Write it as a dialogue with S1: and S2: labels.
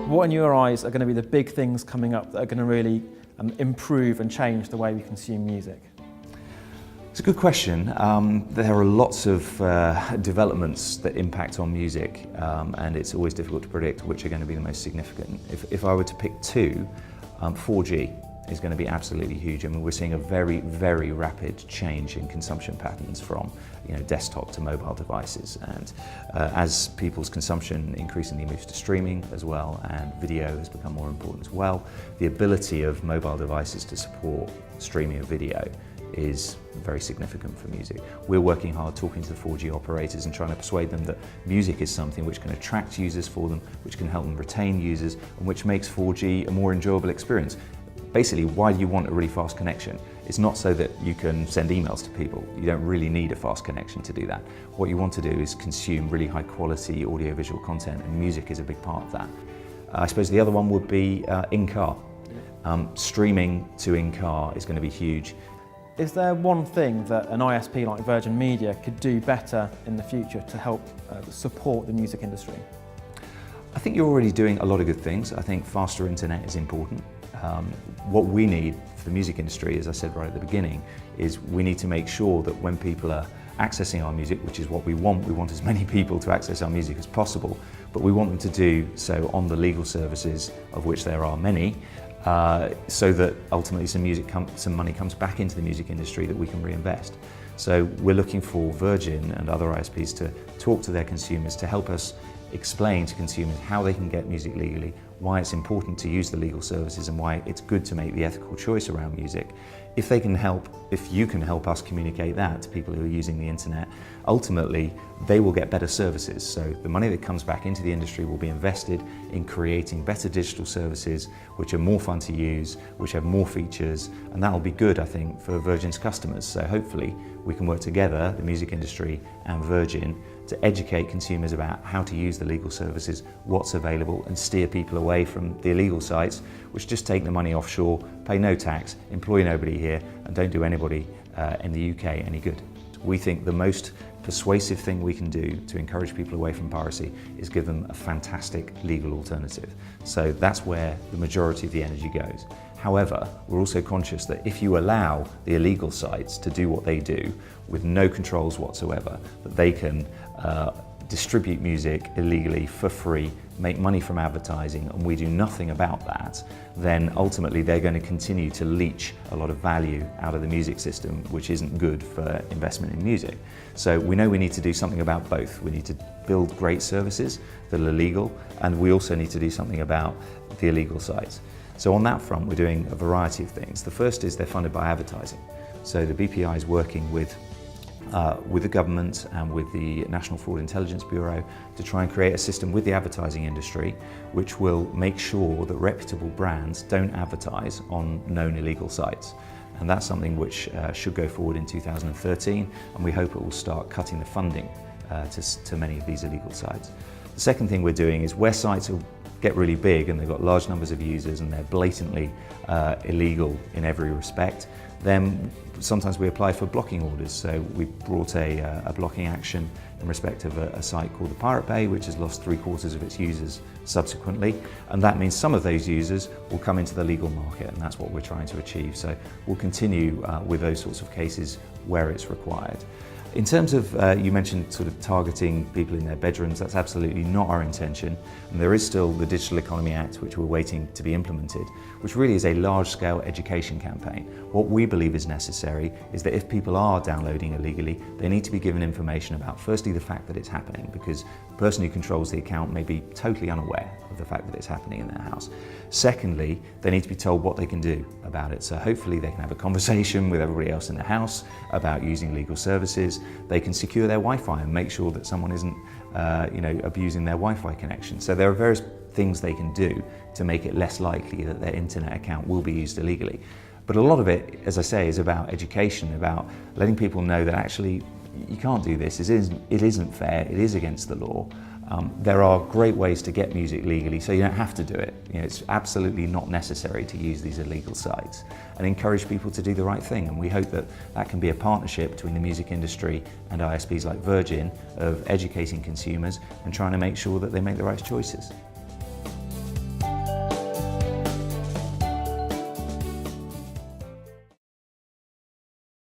S1: What in your eyes are going to be the big things coming up that are going to really improve and change the way we consume music?
S2: It's a good question. There are lots of developments that impact on music, and it's always difficult to predict which are going to be the most significant. If I were to pick two, 4G is going to be absolutely huge. I mean, we're seeing a very, very rapid change in consumption patterns from desktop to mobile devices, and as people's consumption increasingly moves to streaming as well, and video has become more important as well, the ability of mobile devices to support streaming of video is very significant for music. We're working hard talking to the 4G operators and trying to persuade them that music is something which can attract users for them, which can help them retain users, and which makes 4G a more enjoyable experience. Basically, why do you want a really fast connection? It's not so that you can send emails to people. You don't really need a fast connection to do that. What you want to do is consume really high quality audiovisual content, and music is a big part of that. I suppose the other one would be in-car. Streaming to in-car is going to be huge.
S1: Is there one thing that an ISP like Virgin Media could do better in the future to help support the music industry?
S2: I think you're already doing a lot of good things. I think faster internet is important. What we need for the music industry, as I said right at the beginning, is we need to make sure that when people are accessing our music, which is what we want as many people to access our music as possible, but we want them to do so on the legal services, of which there are many, so that ultimately some money comes back into the music industry that we can reinvest. So we're looking for Virgin and other ISPs to talk to their consumers, to help us explain to consumers how they can get music legally, why it's important to use the legal services, and why it's good to make the ethical choice around music. If you can help us communicate that to people who are using the internet, ultimately they will get better services. So the money that comes back into the industry will be invested in creating better digital services which are more fun to use, which have more features, and that will be good, I think, for Virgin's customers. So hopefully we can work together, the music industry and Virgin, to educate consumers about how to use the legal services, what's available, and steer people away from the illegal sites, which just take the money offshore, pay no tax, employ nobody here, and don't do anybody in the UK any good. We think the most persuasive thing we can do to encourage people away from piracy is give them a fantastic legal alternative. So that's where the majority of the energy goes. However, we're also conscious that if you allow the illegal sites to do what they do with no controls whatsoever, that they can distribute music illegally for free, make money from advertising, and we do nothing about that, then ultimately they're going to continue to leach a lot of value out of the music system, which isn't good for investment in music. So we know we need to do something about both. We need to build great services that are legal, and we also need to do something about the illegal sites. So on that front, we're doing a variety of things. The first is they're funded by advertising. So the BPI is working with the government and with the National Fraud Intelligence Bureau to try and create a system with the advertising industry which will make sure that reputable brands don't advertise on known illegal sites. And that's something which should go forward in 2013, and we hope it will start cutting the funding to many of these illegal sites. The second thing we're doing is where sites get really big and they've got large numbers of users and they're blatantly illegal in every respect, then sometimes we apply for blocking orders. So we brought a blocking action in respect of a site called the Pirate Bay, which has lost 3/4 of its users subsequently, and that means some of those users will come into the legal market, and that's what we're trying to achieve. So we'll continue with those sorts of cases where it's required. In terms of, you mentioned sort of targeting people in their bedrooms, that's absolutely not our intention. And there is still the Digital Economy Act, which we're waiting to be implemented, which really is a large-scale education campaign. What we believe is necessary is that if people are downloading illegally, they need to be given information about, firstly, the fact that it's happening, because the person who controls the account may be totally unaware of the fact that it's happening in their house. Secondly, they need to be told what they can do about it. So hopefully they can have a conversation with everybody else in the house about using legal services. They can secure their Wi-Fi and make sure that someone isn't abusing their Wi-Fi connection. So there are various things they can do to make it less likely that their internet account will be used illegally. But a lot of it, as I say, is about education, about letting people know that actually you can't do this, it isn't fair, it is against the law. There are great ways to get music legally, so you don't have to do it. It's absolutely not necessary to use these illegal sites, and encourage people to do the right thing. And we hope that that can be a partnership between the music industry and ISPs like Virgin of educating consumers and trying to make sure that they make the right choices.